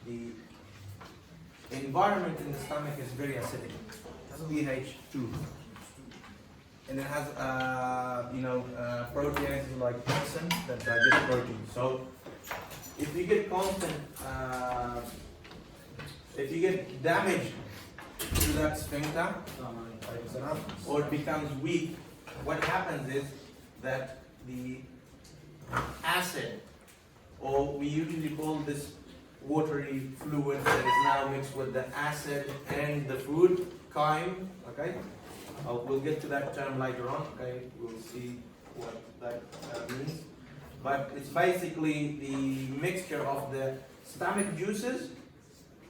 the environment in the stomach is very acidic, pH 2, and it has proteases like pepsin that digest protein. So if you get constant, if you get damage to that sphincter, or it becomes weak, what happens is that the acid, or we usually call this watery fluid that is now mixed with the acid and the food, chyme, okay? We'll get to that term later on, okay? We'll see what that means. But it's basically the mixture of the stomach juices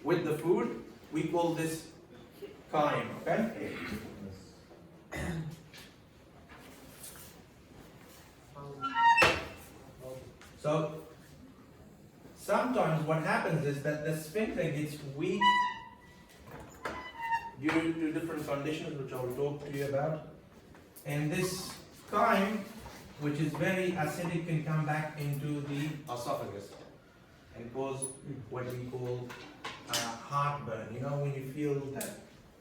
with the food. We call this chyme, okay? So sometimes what happens is that the sphincter gets weak due to different conditions, which I will talk to you about. And this chyme, which is very acidic, can come back into the esophagus and cause what we call heartburn. You know, when you feel that,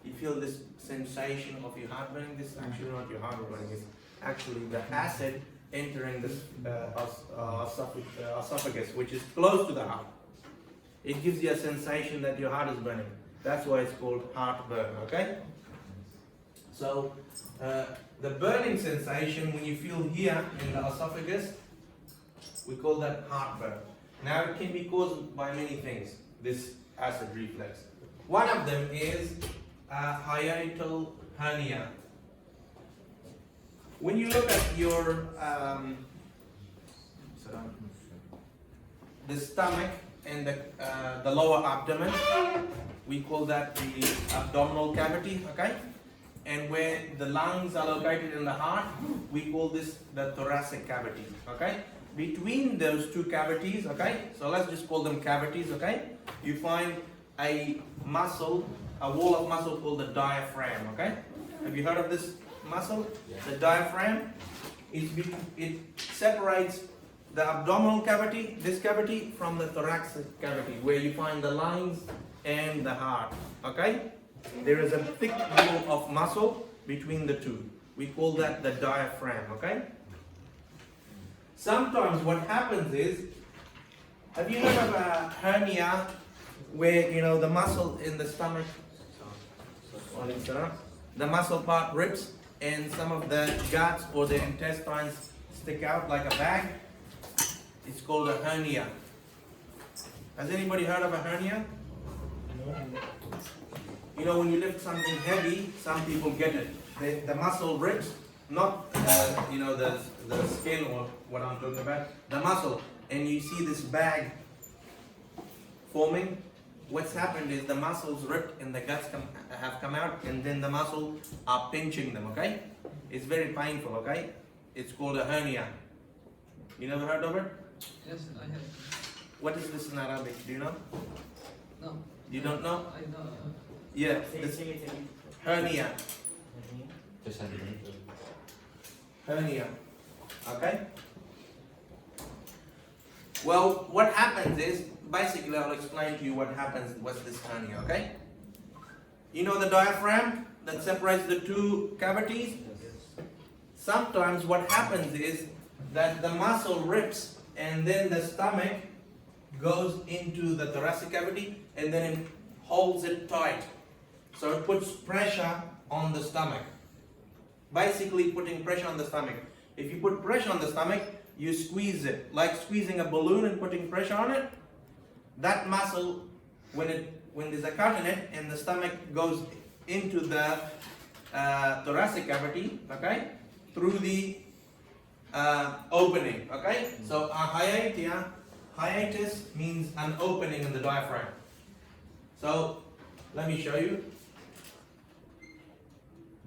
you feel this sensation of your heartburn. This is actually not your heartburn, it's actually the acid entering this esophagus, which is close to the heart. It gives you a sensation that your heart is burning. That's why it's called heartburn, okay? So the burning sensation when you feel here in the esophagus, we call that heartburn. Now it can be caused by many things, this acid reflux. One of them is hiatal hernia. When you look at your the stomach and the lower abdomen, we call that the abdominal cavity, okay? And where the lungs are located in the heart, we call this the thoracic cavity, okay? Between those two cavities, okay? So let's just call them cavities, okay? You find a muscle, a wall of muscle called the diaphragm, okay? Have you heard of this muscle? Yeah. The diaphragm, it separates the abdominal cavity, this cavity, from the thoracic cavity, where you find the lungs and the heart, okay? There is a thick wall of muscle between the two. We call that the diaphragm, okay? Sometimes what happens is, have you heard of a hernia where, you know, the muscle in the stomach, the muscle part rips and some of the guts or the intestines stick out like a bag? It's called a hernia. Has anybody heard of a hernia? No. You know, when you lift something heavy, some people get it. The muscle rips, not the skin or what I'm talking about, the muscle, and you see this bag forming. What's happened is the muscles ripped and the guts have come out, and then the muscle are pinching them, okay? It's very painful, okay? It's called a hernia. You never heard of it? Yes, I have. What is this in Arabic? Do you know? No. You don't know? I know. Yeah, this hernia. Hernia. Okay? Well, what happens is, basically I'll explain to you what happens with this hernia, okay? You know the diaphragm that separates the two cavities? Sometimes what happens is that the muscle rips and then the stomach goes into the thoracic cavity and then it holds it tight. So it puts pressure on the stomach. Basically putting pressure on the stomach. If you put pressure on the stomach, you squeeze it, like squeezing a balloon and putting pressure on it. That muscle, when there's a cut in it and the stomach goes into the thoracic cavity, okay, through the opening, okay. So a hiatus means an opening in the diaphragm. So let me show you.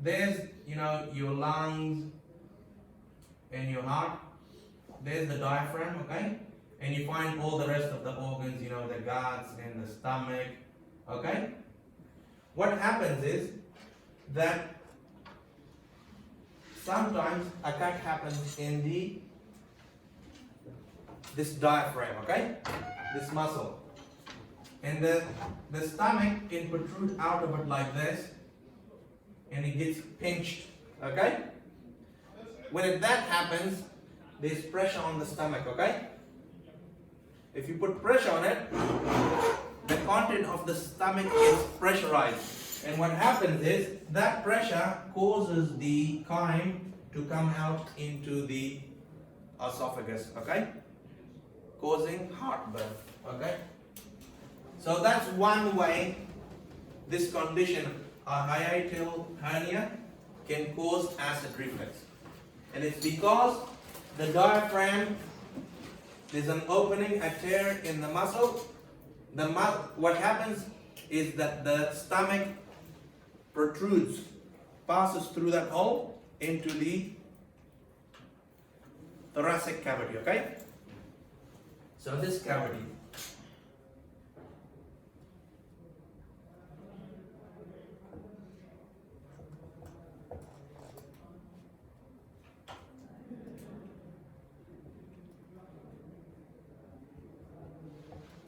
There's, you know, your lungs and your heart. There's the diaphragm, okay? And you find all the rest of the organs, you know, the guts and the stomach, okay? What happens is that sometimes a cut happens in this diaphragm, okay? This muscle. and the stomach can protrude out of it like this, and it gets pinched. Okay? When that happens, there's pressure on the stomach. Okay? If you put pressure on it, the content of the stomach is pressurized, and what happens is that pressure causes the chyme to come out into the esophagus. Okay? Causing heartburn. Okay? So that's one way this condition, a hiatal hernia, can cause acid reflux. And it's because the diaphragm, there's an opening, a tear in the muscle. What happens is that the stomach protrudes, passes through that hole into the thoracic cavity. Okay? So this cavity.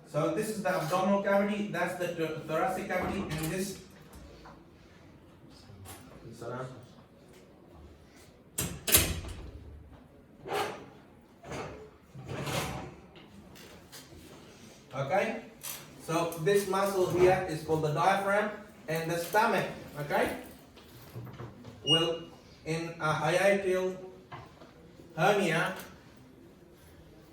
So this is the abdominal cavity, that's the thoracic cavity, and this. Okay, so this muscle here is called the diaphragm, and the stomach, okay, will in a hiatal hernia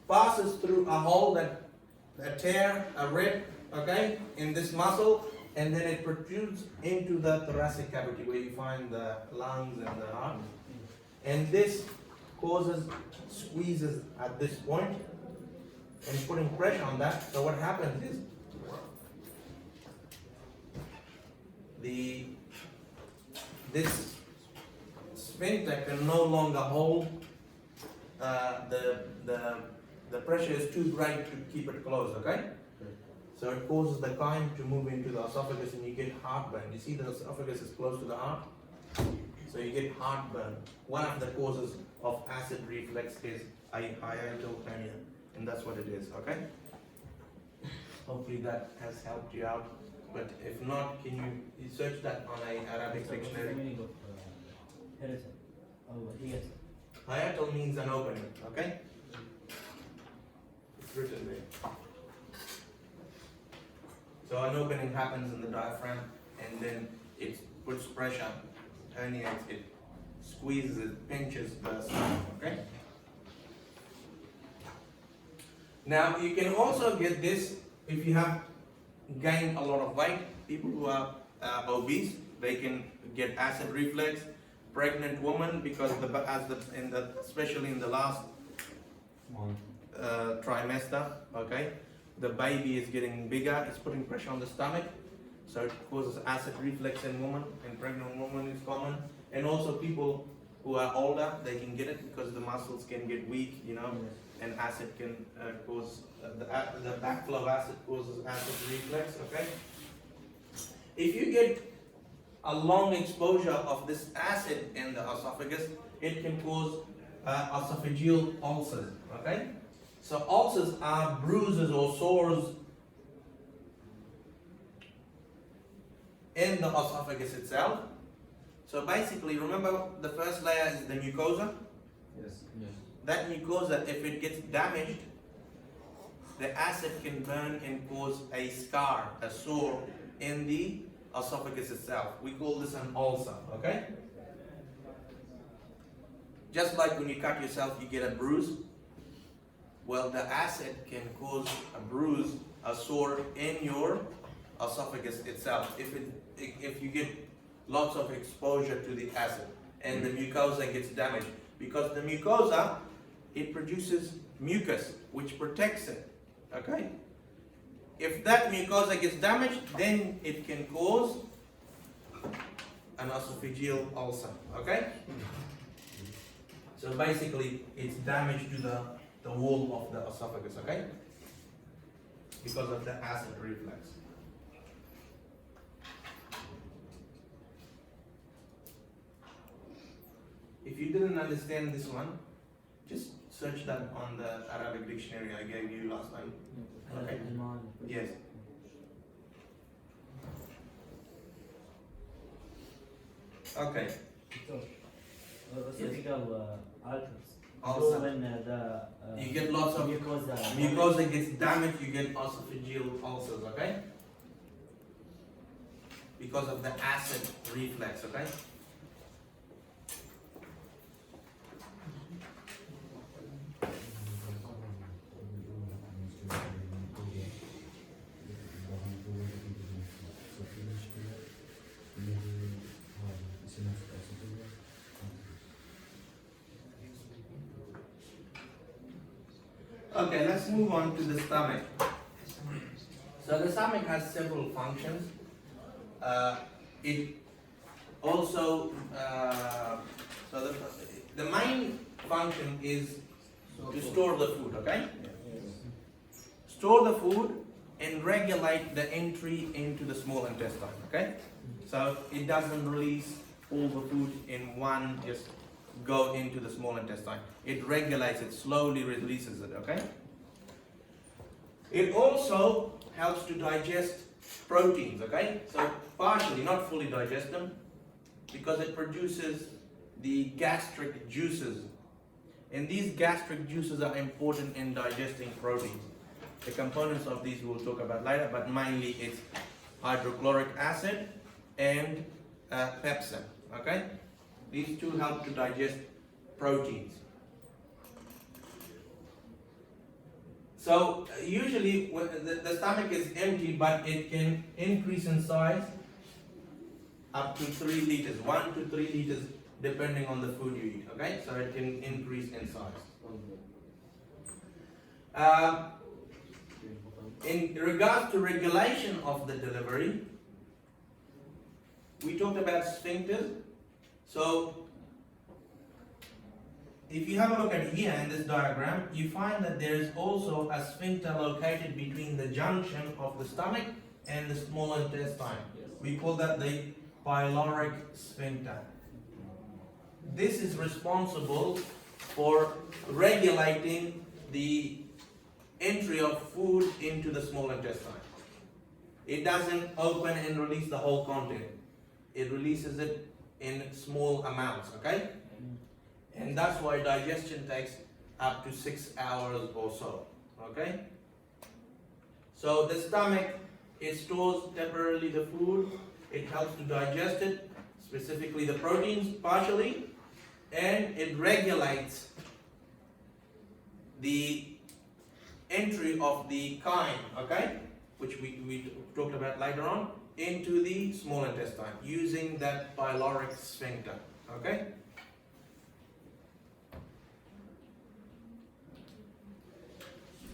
passes through a hole a tear, a rip, okay, in this muscle, and then it protrudes into the thoracic cavity where you find the lungs and the heart. And this causes squeezes at this point and putting pressure on that. So what happens is this sphincter can no longer hold the pressure is too great to keep it closed, okay? So it causes the chyme to move into the esophagus and you get heartburn. You see the esophagus is close to the heart? So you get heartburn. One of the causes of acid reflux is a hiatal hernia, and that's what it is, okay? Hopefully that has helped you out. But if not, can you search that on an Arabic dictionary? Hiatal means an opening, okay? It's written there. So an opening happens in the diaphragm, and then it puts pressure, herniates, it squeezes, it pinches the stomach, okay? Now you can also get this if you have gained a lot of weight. People who are obese, they can get acid reflux. Pregnant woman, because especially in the last trimester, okay, the baby is getting bigger, it's putting pressure on the stomach, so it causes acid reflux in women, and pregnant women is common. And also people who are older, they can get it because the muscles can get weak, you know, and acid can cause, the backflow of acid causes acid reflux, okay? If you get a long exposure of this acid in the esophagus, it can cause esophageal ulcers, okay? So ulcers are bruises or sores in the esophagus itself. So basically, remember the first layer is the mucosa? Yes. Yes. That mucosa, if it gets damaged, the acid can burn and cause a scar, a sore in the esophagus itself. We call this an ulcer, okay? Just like when you cut yourself, you get a bruise. Well, the acid can cause a bruise, a sore in your esophagus itself. If you get lots of exposure to the acid and the mucosa gets damaged, because the mucosa, it produces mucus which protects it, okay? If that mucosa gets damaged, then it can cause an esophageal ulcer, okay? So basically, it's damage to the wall of the esophagus, okay? Because of the acid reflux. If you didn't understand this one, just search that on the Arabic dictionary I gave you last time. Okay? Yes. Okay. Esophageal ulcers. Also, So when you get lots of mucosa gets damaged, you get esophageal ulcers, okay? Because of the acid reflux, okay? Okay, let's move on to the stomach. So the stomach has several functions. It also, so the main function is to store the food, okay? Store the food and regulate the entry into the small intestine, okay? So it doesn't release all the food in one, just go into the small intestine. It regulates it, slowly releases it, okay? It also helps to digest proteins, okay? So partially, not fully digest them, because it produces the gastric juices. And these gastric juices are important in digesting proteins. The components of these we'll talk about later, but mainly it's hydrochloric acid and pepsin, okay? These two help to digest proteins. So usually the stomach is empty, but it can increase in size up to 3 liters, 1 to 3 liters, depending on the food you eat, okay? So it can increase in size. In regards to regulation of the delivery, we talked about sphincters. So if you have a look at here in this diagram, you find that there is also a sphincter located between the junction of the stomach and the small intestine. We call that the pyloric sphincter. This is responsible for regulating the entry of food into the small intestine. It doesn't open and release the whole content. It releases it in small amounts, okay? And that's why digestion takes up to 6 hours or so, okay? So the stomach, it stores temporarily the food, it helps to digest it, specifically the proteins partially, and it regulates the entry of the chyme, okay, which we talked about later on, into the small intestine using that pyloric sphincter, okay?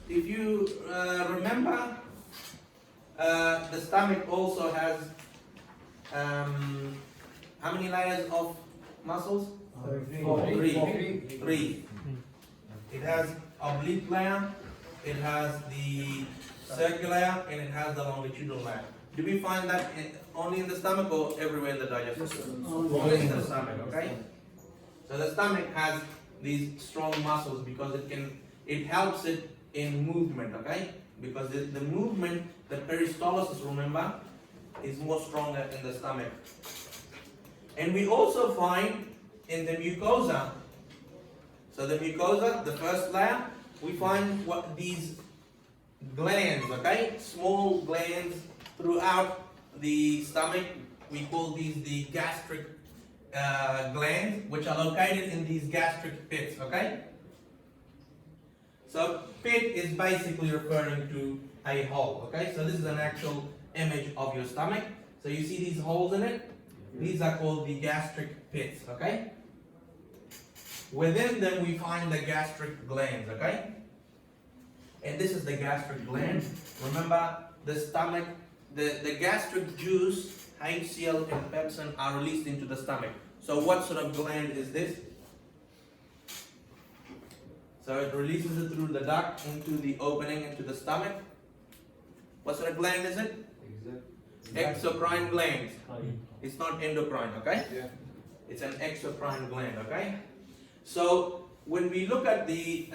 If you remember, the stomach also has how many layers of muscles? Three. It has oblique layer, it has the circular, and it has the longitudinal layer. Do we find that only in the stomach or everywhere in the digestive system? Only in the stomach, okay? So the stomach has these strong muscles because it helps it in movement, okay? Because the movement, the peristalsis, remember, is more stronger in the stomach. And we also find in the mucosa, so the mucosa, the first layer, we find what these glands, okay? Small glands throughout the stomach. We call these the gastric glands, which are located in these gastric pits, okay? So pit is basically referring to a hole, okay? So this is an actual image of your stomach. So you see these holes in it? These are called the gastric pits, okay? Within them we find the gastric glands, okay? And this is the gastric gland. Remember, the stomach, the gastric juice, HCl and pepsin are released into the stomach. So what sort of gland is this? So it releases it through the duct into the opening into the stomach. What sort of gland is it? Exocrine gland. It's not endocrine, okay? Yeah. It's an exocrine gland, okay? So when we look at the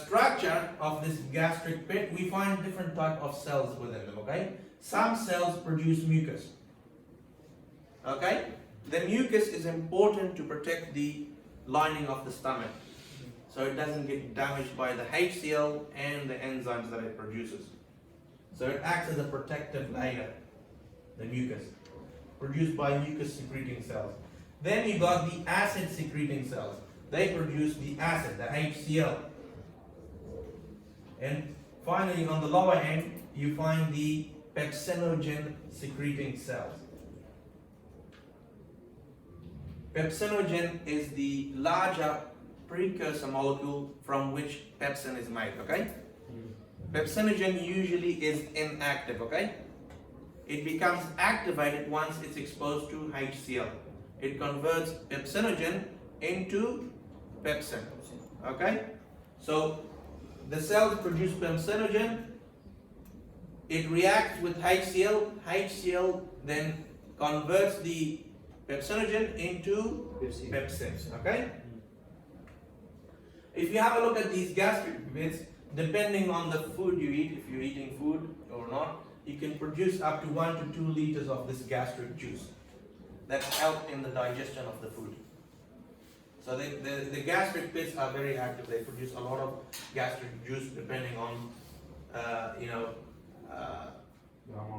structure of this gastric pit, we find different type of cells within them, okay? Some cells produce mucus, okay? The mucus is important to protect the lining of the stomach, so it doesn't get damaged by the HCl and the enzymes that it produces. So it acts as a protective layer, the mucus, produced by mucus secreting cells. Then you got the acid secreting cells. They produce the acid, the HCl. And finally, on the lower end, you find the pepsinogen secreting cells. Pepsinogen is the larger precursor molecule from which pepsin is made, okay? Pepsinogen usually is inactive, okay? It becomes activated once it's exposed to HCl. It converts pepsinogen into pepsin, okay? So the cells produce pepsinogen, it reacts with HCl, HCl then converts the pepsinogen into pepsin, okay? If you have a look at these gastric pits, depending on the food you eat, if you're eating food or not, you can produce up to 1 to 2 liters of this gastric juice that help in the digestion of the food. So the gastric pits are very active. They produce a lot of gastric juice depending on,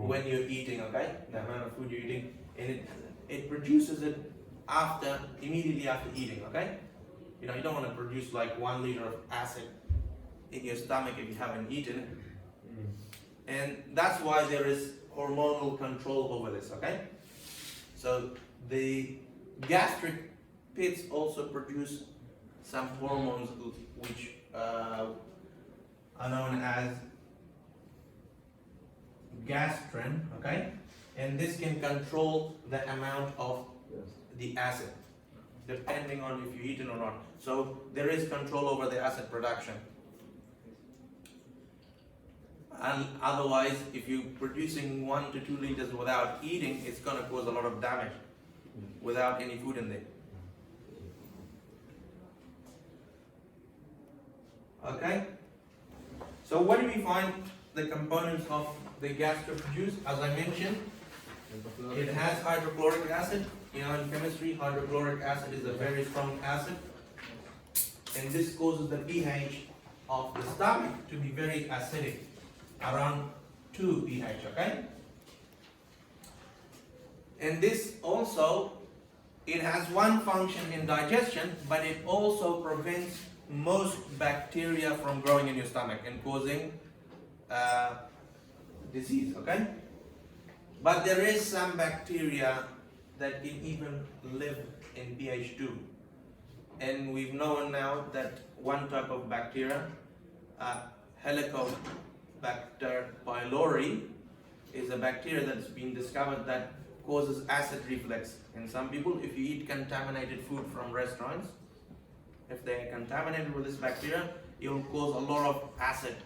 when you're eating, okay? The amount of food you're eating. And it produces it immediately after eating, okay? You don't want to produce like 1 liter of acid in your stomach if you haven't eaten it. And that's why there is hormonal control over this, okay? So the gastric pits also produce some hormones which are known as gastrin, okay? And this can control the amount of the acid depending on if you eat it or not. So there is control over the acid production. And otherwise, if you're producing 1 to 2 liters without eating, it's going to cause a lot of damage without any food in there. Okay? So what do we find the components of the gastric juice? As I mentioned, it has hydrochloric acid. In chemistry, hydrochloric acid is a very strong acid. And this causes the pH of the stomach to be very acidic, around 2 pH, okay? And this also, it has one function in digestion, but it also prevents most bacteria from growing in your stomach and causing disease, okay? But there is some bacteria that can even live in pH 2. And we've known now that one type of bacteria, Helicobacter pylori, is a bacteria that's been discovered that causes acid reflux in some people. If you eat contaminated food from restaurants, if they're contaminated with this bacteria, it will cause a lot of acid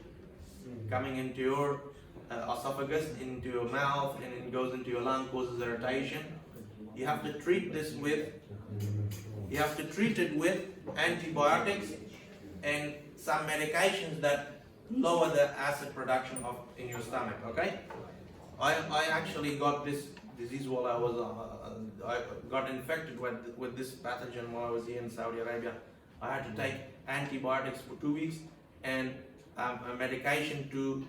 coming into your esophagus, into your mouth, and it goes into your lung, causes irritation. You have to treat this with, antibiotics and some medications that lower the acid production in your stomach, okay? I actually got this disease while I got infected with this pathogen while I was here in Saudi Arabia. I had to take antibiotics for 2 weeks and a medication to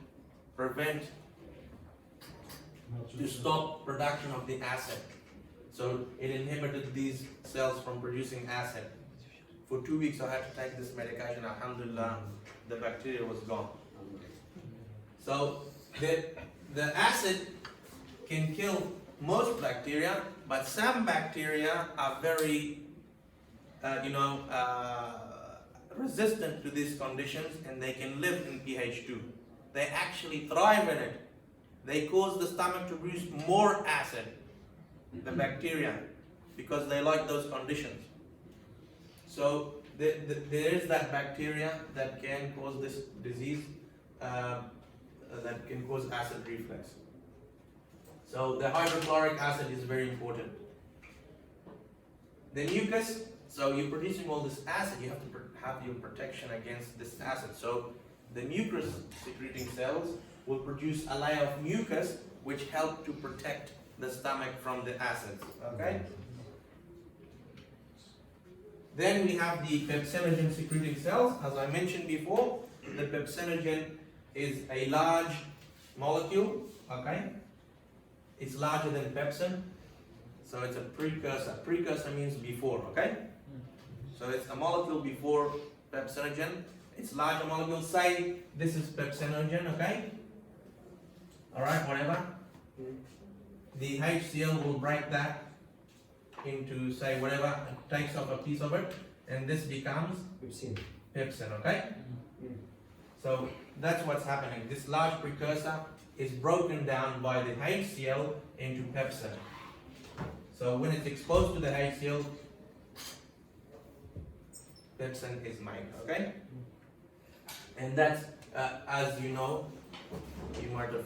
stop production of the acid. So it inhibited these cells from producing acid. For 2 weeks I had to take this medication. Alhamdulillah, the bacteria was gone. So the acid can kill most bacteria, but some bacteria are very resistant to these conditions, and they can live in pH 2. They actually thrive in it. They cause the stomach to produce more acid, the bacteria, because they like those conditions. So there is that bacteria that can cause this disease, that can cause acid reflux. So the hydrochloric acid is very important. The mucus, so you're producing all this acid, you have to have your protection against this acid. So the mucus secreting cells will produce a layer of mucus which help to protect the stomach from the acids, okay? Then we have the pepsinogen secreting cells. As I mentioned before, the pepsinogen is a large molecule, okay? It's larger than pepsin, so it's a precursor. Precursor means before, okay? So it's a molecule before pepsinogen. It's larger molecule. Say this is pepsinogen, okay? Alright, whatever. The HCl will break that into, say, whatever, it takes off a piece of it, and this becomes pepsin, okay? So that's what's happening. This large precursor is broken down by the HCl into pepsin. So when it's exposed to the HCl, pepsin is made, okay? And that's, as you know, you might have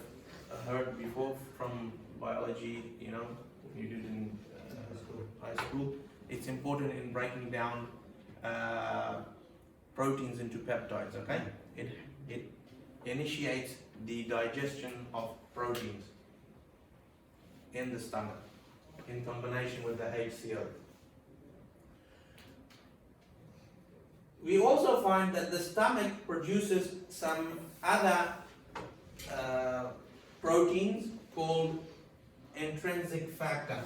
heard before from biology, you know, you did in high school. It's important in breaking down proteins into peptides, okay? It initiates the digestion of proteins in the stomach in combination with the HCl. We also find that the stomach produces some other proteins called intrinsic factor.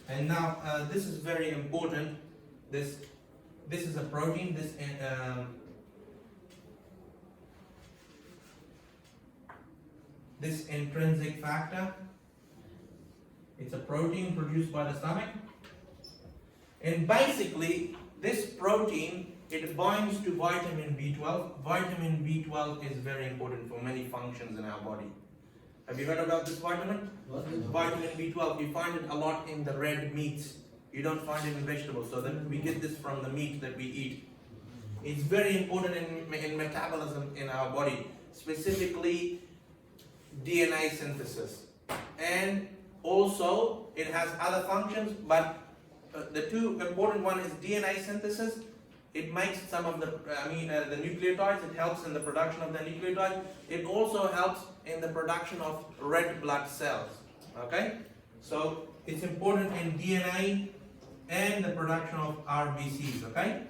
And now this is very important. This is a protein. This intrinsic factor. It's a protein produced by the stomach. And basically, this protein, it binds to vitamin B12. Vitamin B12 is very important for many functions in our body. Have you heard about this vitamin? Vitamin B12, you find it a lot in the red meats. You don't find it in vegetables, so that we get this from the meat that we eat. It's very important in metabolism in our body, specifically DNA synthesis. And also, it has other functions, but the two important one is DNA synthesis. It makes some of the nucleotides. It helps in the production of the nucleotides. It also helps in the production of red blood cells. Okay, so it's important in DNA and the production of RBCs. Okay,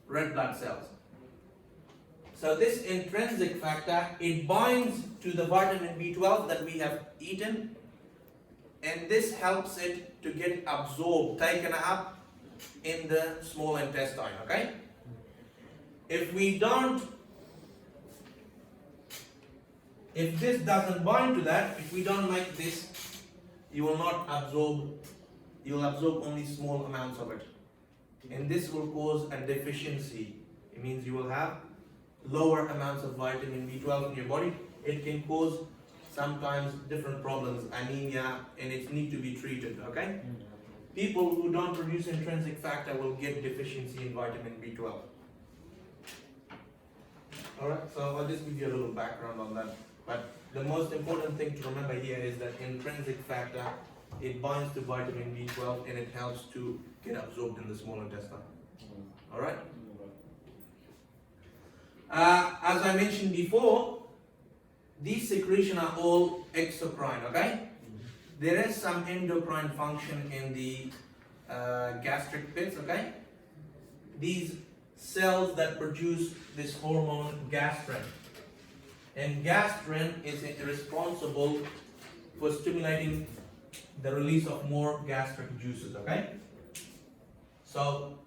red blood cells. So this intrinsic factor, it binds to the vitamin B12 that we have eaten, and this helps it to get absorbed, taken up in the small intestine, okay? If this doesn't bind to that, if we don't make this, you will not absorb, you will absorb only small amounts of it. And this will cause a deficiency. It means you will have lower amounts of vitamin B12 in your body. It can cause sometimes different problems, anemia, and it needs to be treated, okay? People who don't produce intrinsic factor will get deficiency in vitamin B12. Alright, so I'll just give you a little background on that. But the most important thing to remember here is that intrinsic factor, it binds to vitamin B12 and it helps to get absorbed in the small intestine. Alright? As I mentioned before, these secretions are all exocrine, okay? There is some endocrine function in the gastric pits, okay? These cells that produce this hormone gastrin. And gastrin is responsible for stimulating the release of more gastric juices, okay? So,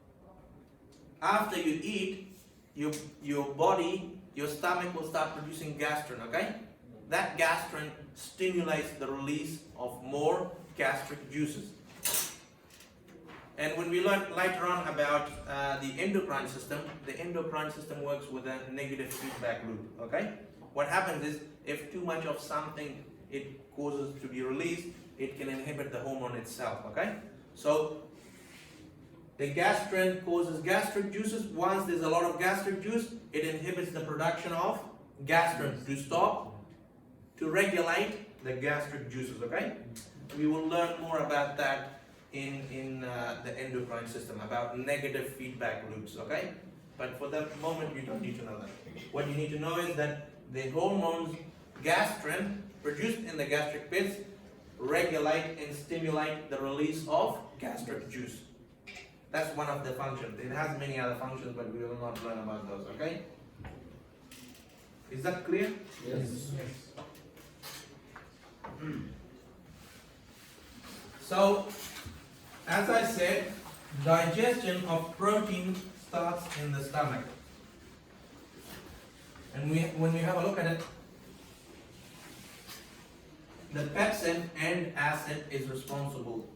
after you eat, your body, your stomach will start producing gastrin, okay? That gastrin stimulates the release of more gastric juices. And when we learn later on about the endocrine system works with a negative feedback loop, okay? What happens is, if too much of something it causes to be released, it can inhibit the hormone itself, okay? So, the gastrin causes gastric juices. Once there's a lot of gastric juice, it inhibits the production of gastrin to regulate the gastric juices, okay? We will learn more about that in the endocrine system, about negative feedback loops, okay? But for the moment, you don't need to know that. What you need to know is that the hormones gastrin produced in the gastric pits regulate and stimulate the release of gastric juice. That's one of the functions. It has many other functions, but we will not learn about those, okay? Is that clear? Yes. So, as I said, digestion of protein starts in the stomach. And when we have a look at it, the pepsin and acid is responsible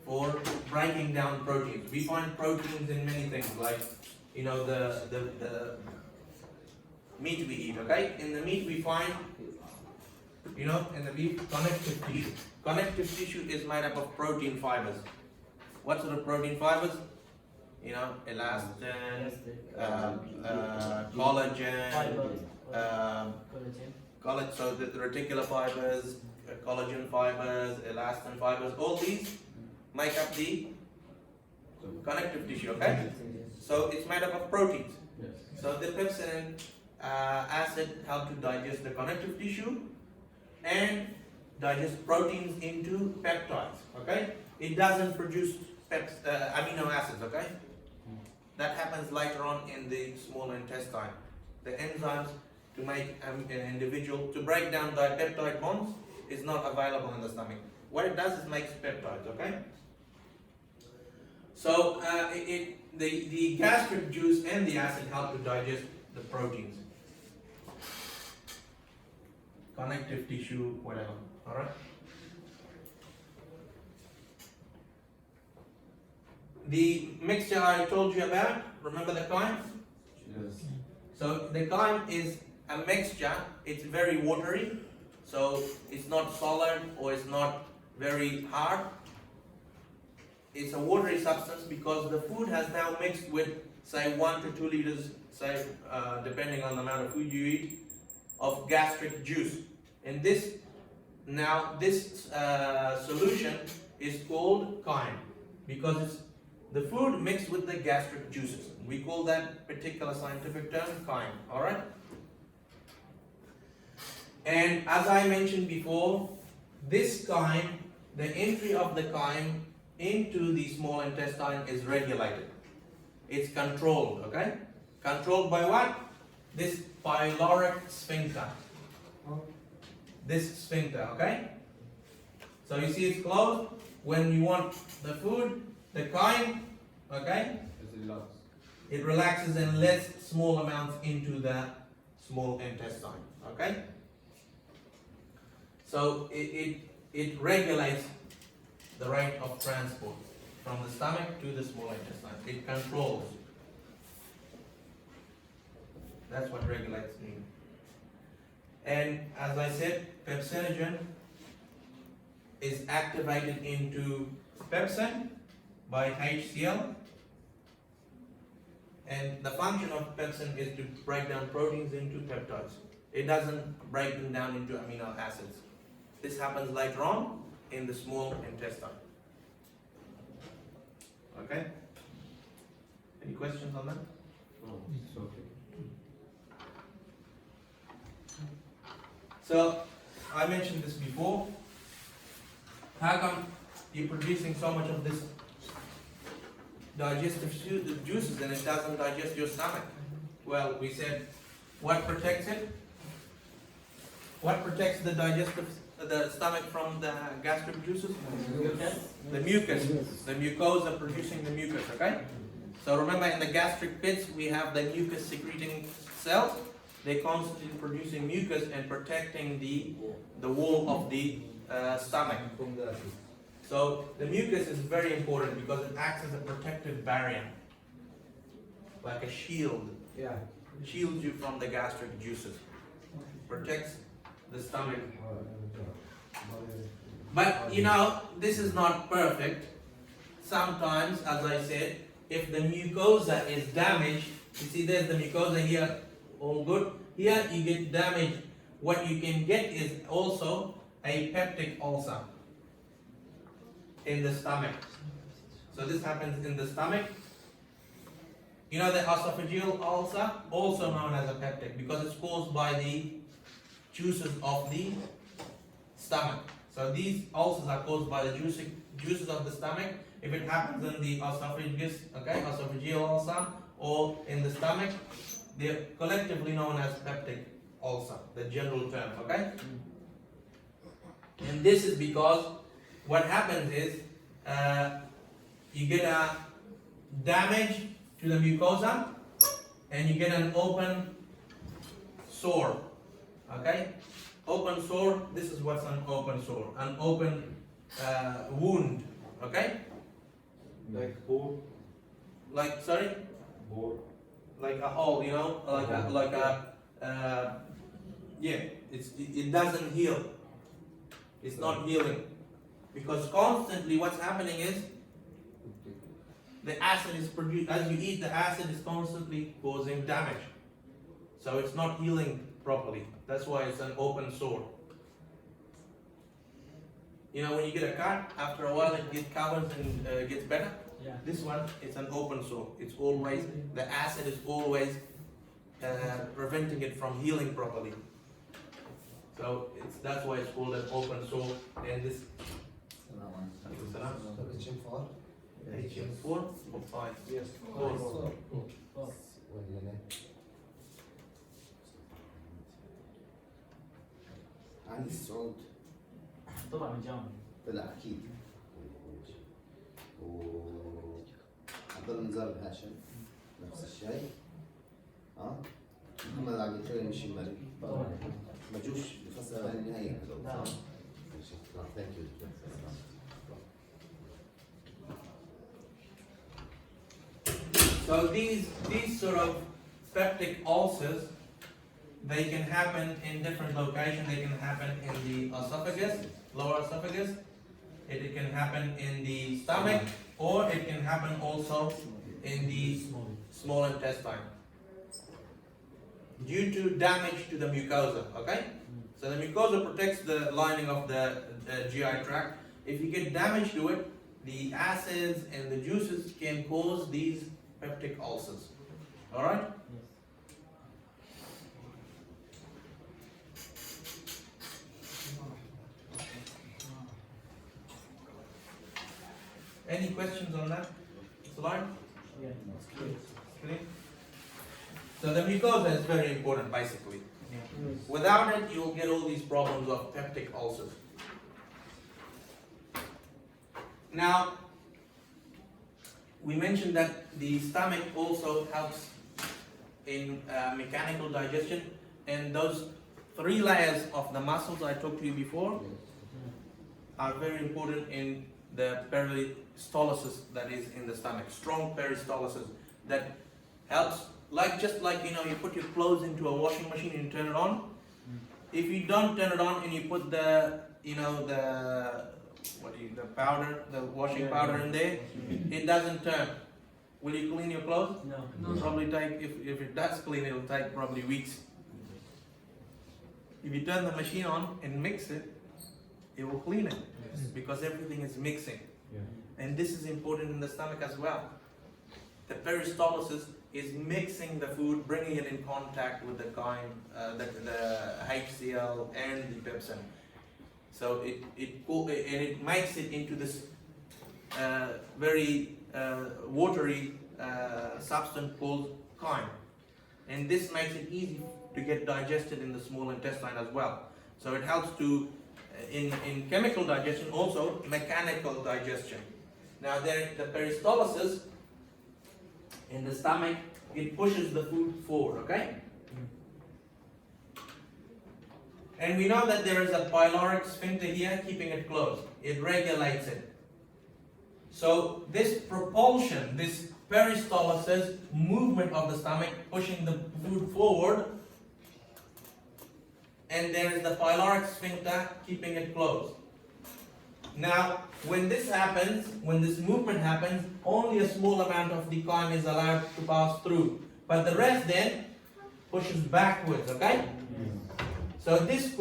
for breaking down proteins. We find proteins in many things, like the meat we eat. Okay, in the meat we find, in the beef, connective tissue. Connective tissue is made up of protein fibers. What sort of protein fibers? Elastin, collagen, so the reticular fibers, collagen fibers, elastin fibers, all these make up the connective tissue, okay? So it's made up of proteins. So the pepsin and acid help to digest the connective tissue and digest proteins into peptides, okay? It doesn't produce amino acids, okay? That happens later on in the small intestine. The enzymes to make to break down dipeptide bonds is not available in the stomach. What it does is makes peptides, okay? So the gastric juice and the acid help to digest the proteins. Connective tissue, whatever, alright? The mixture I told you about, remember the chyme? Yes. So the chyme is a mixture, it's very watery, so it's not solid or it's not very hard. It's a watery substance because the food has now mixed with, say, 1 to 2 liters, say, depending on the amount of food you eat, of gastric juice. And this solution is called chyme because it's the food mixed with the gastric juices. We call that particular scientific term chyme, alright? And as I mentioned before, this chyme, the entry of the chyme into the small intestine is regulated. It's controlled, okay? Controlled by what? This pyloric sphincter. This sphincter, okay? So you see it's closed. When you want the food, the chyme, okay? It relaxes and lets small amounts into the small intestine, okay? So it regulates the rate of transport from the stomach to the small intestine. It controls. That's what regulates means. And as I said, pepsinogen is activated into pepsin by HCl. And the function of pepsin is to break down proteins into peptides. It doesn't break them down into amino acids. This happens later on in the small intestine. Okay? Any questions on that? No, it's okay. So, I mentioned this before. How come you're producing so much of this digestive juices and it doesn't digest your stomach? Well, we said, what protects it? What protects the stomach from the gastric juices? The mucus. The mucosa producing the mucus, okay? So remember in the gastric pits we have the mucus secreting cells. They're constantly producing mucus and protecting the wall of the stomach. So the mucus is very important because it acts as a protective barrier, like a shield. Yeah. Shields you from the gastric juices. Protects the stomach. But this is not perfect. Sometimes, as I said, if the mucosa is damaged, you see there's the mucosa here, all good. Here you get damaged. What you can get is also a peptic ulcer in the stomach. So this happens in the stomach. The esophageal ulcer, also known as a peptic, because it's caused by the juices of the stomach. So these ulcers are caused by the juices of the stomach. If it happens in the esophagus, okay, esophageal ulcer, or in the stomach, they're collectively known as peptic ulcer, the general term, okay? And this is because what happens is you get a damage to the mucosa and you get an open sore, okay? Open sore, this is what's an open sore, an open wound, okay? Like bore, Like, sorry? bore. Like a hole, you know, yeah, it doesn't heal. It's not healing because constantly what's happening is the acid is produced as you eat. The acid is constantly causing damage, so it's not healing properly. That's why it's an open sore. You know, when you get a cut, after a while it gets covered and gets better. Yeah. This one, it's an open sore. It's always, the acid is always preventing it from healing properly. So that's why it's called an open sore. And this Chp14. Chp4 or 5? Yes. 4. عندي الصعود طلع من جامعة. طلع اكيد وعبد الله من زار الهاشم نفس الشيء محمد عبد الكريم الشمالي ما جوش بفصل النهائي هذول ثانك يو So these sort of peptic ulcers, they can happen in different locations. They can happen in the esophagus, lower esophagus. It can happen in the stomach, or it can happen also in the small intestine due to damage to the mucosa. Okay, so the mucosa protects the lining of the GI tract. If you get damage to it, the acids and the juices can cause these peptic ulcers. All right. Any questions on that slide? Yeah. Clear? So the mucosa is very important, basically. Yeah. Without it, you'll get all these problems of peptic ulcers. Now, we mentioned that the stomach also helps in mechanical digestion, and those 3 layers of the muscles I talked to you before are very important in the peristalsis that is in the stomach. Strong peristalsis that helps, just like you know, you put your clothes into a washing machine and you turn it on. If you don't turn it on and you put the powder, the washing powder in there, it doesn't turn. Will you clean your clothes? No. Probably take, if it does clean, it'll take probably weeks. If you turn the machine on and mix it, it will clean it because everything is mixing. Yeah. And this is important in the stomach as well. The peristalsis is mixing the food, bringing it in contact with the chyme, the HCl and the pepsin. So it makes it into this very watery substance called chyme, and this makes it easy to get digested in the small intestine as well. So it helps to in chemical digestion, also mechanical digestion. Now the peristalsis in the stomach, it pushes the food forward, okay? And we know that there is a pyloric sphincter here keeping it closed. It regulates it. So this propulsion, this peristalsis movement of the stomach pushing the food forward, and there is the pyloric sphincter keeping it closed. Now, when this happens, when this movement happens, only a small amount of the chyme is allowed to pass through. But the rest then pushes backwards, okay? So this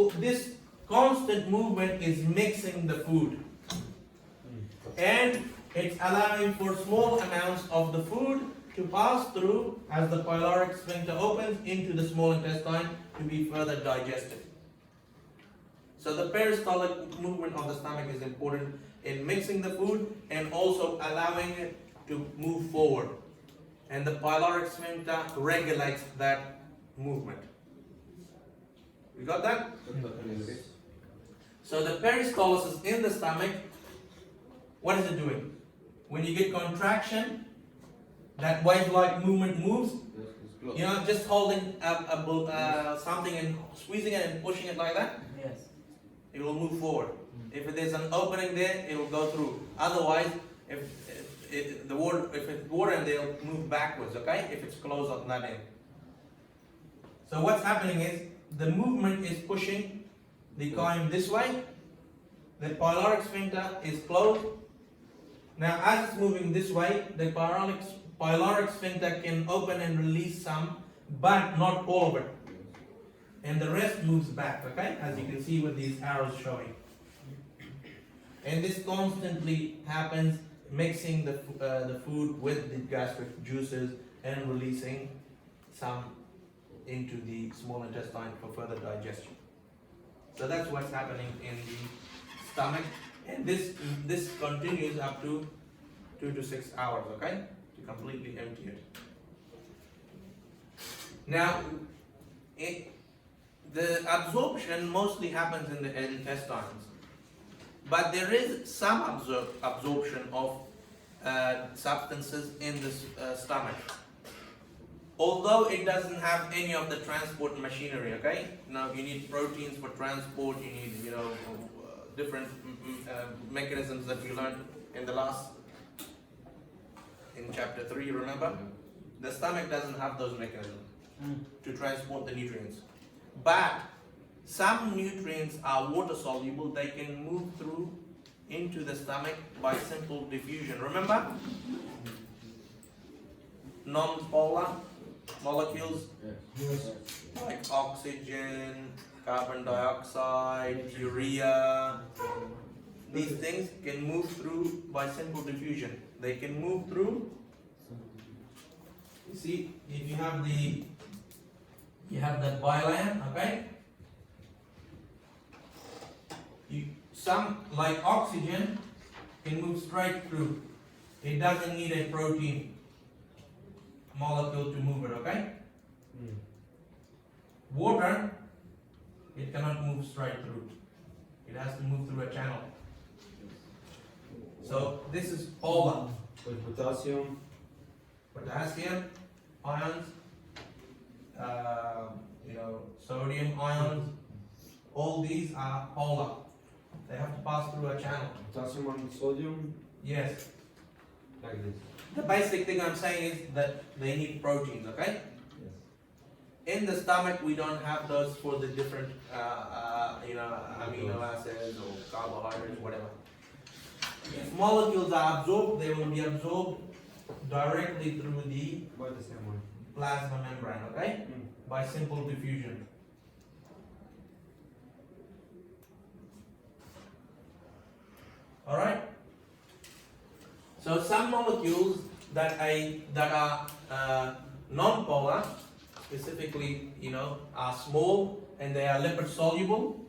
constant movement is mixing the food. And it's allowing for small amounts of the food to pass through as the pyloric sphincter opens into the small intestine to be further digested. So the peristaltic movement of the stomach is important in mixing the food and also allowing it to move forward. And the pyloric sphincter regulates that movement. You got that? So the peristalsis in the stomach, what is it doing? When you get contraction, that wave-like movement moves. You know, just holding something and squeezing it and pushing it like that, Yes. it will move forward. If there's an opening there, it will go through. Otherwise, if it's water in there, it'll move backwards, okay? If it's closed on that end. So what's happening is, the movement is pushing the column this way. The pyloric sphincter is closed. Now, as it's moving this way, the pyloric sphincter can open and release some, but not all of it. And the rest moves back, okay? As you can see with these arrows showing. And this constantly happens, mixing the food with the gastric juices and releasing some into the small intestine for further digestion. So that's what's happening in the stomach, and this continues up to 2 to 6 hours, okay, to completely empty it. Now, the absorption mostly happens in the intestines, but there is some absorption of substances in the stomach. Although it doesn't have any of the transport machinery, okay? Now you need proteins for transport, you need, different mechanisms that you learned in chapter 3, remember? The stomach doesn't have those mechanisms to transport the nutrients. But some nutrients are water soluble, they can move through into the stomach by simple diffusion. Remember? Non-polar molecules like oxygen, carbon dioxide, urea, these things can move through by simple diffusion. They can move through. You see, if you have that bilan, okay? Some, like oxygen, can move straight through. It doesn't need a protein molecule to move it, okay? Water, it cannot move straight through. It has to move through a channel. So this is polar. Potassium. Potassium ions, sodium ions, all these are polar. They have to pass through a channel. Potassium and sodium. Yes. Like this. The basic thing I'm saying is that they need proteins, okay? Yes. In the stomach, we don't have those for the different, amino acids or carbohydrates, whatever. If molecules are absorbed, they will be absorbed directly through the By the same one. plasma membrane, okay? By simple diffusion. Alright? So some molecules that are non-polar, specifically, are small and they are lipid soluble.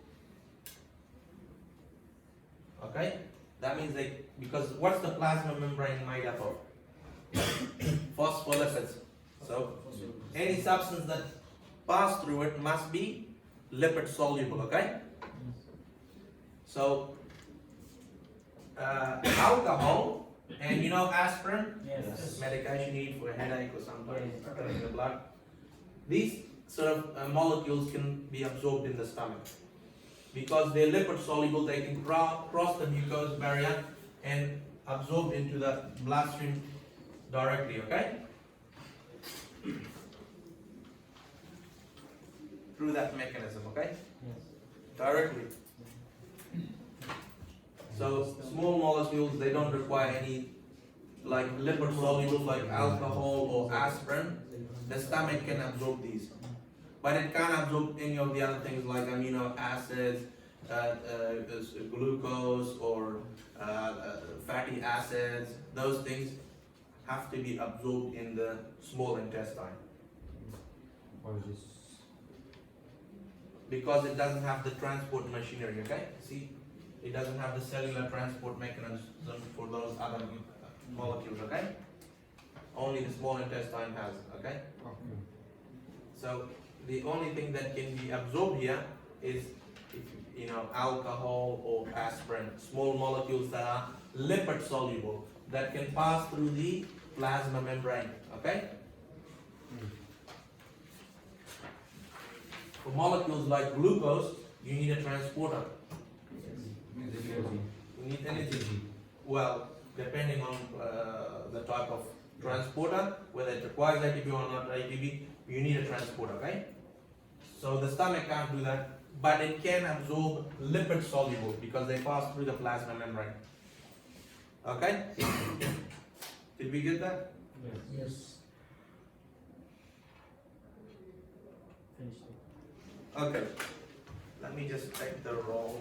Okay? That means because what's the plasma membrane made up of? Phospholipids. So any substance that pass through it must be lipid soluble, okay? So alcohol and aspirin, Yes. medication you need for a headache or something in the blood. These sort of molecules can be absorbed in the stomach. Because they're lipid soluble, they can cross the mucous barrier and absorb into the bloodstream directly, okay? Through that mechanism, okay? Yes. Directly. So small molecules, they don't require any lipid soluble like alcohol or aspirin. The stomach can absorb these. But it can't absorb any of the other things like amino acids, glucose or fatty acids. Those things have to be absorbed in the small intestine. Or just because it doesn't have the transport machinery, okay? See, it doesn't have the cellular transport mechanism for those other molecules, okay? Only the small intestine has, okay? Okay. So the only thing that can be absorbed here is, if you know, alcohol or aspirin, small molecules that are lipid soluble that can pass through the plasma membrane, okay? For molecules like glucose, you need a transporter. You need energy. Well, depending on the type of transporter, whether it requires ATP or not ATP, you need a transporter, okay? So the stomach can't do that, but it can absorb lipid soluble because they pass through the plasma membrane. Okay? Did we get that? Yes. Finished it. Okay. Let me just take the roll.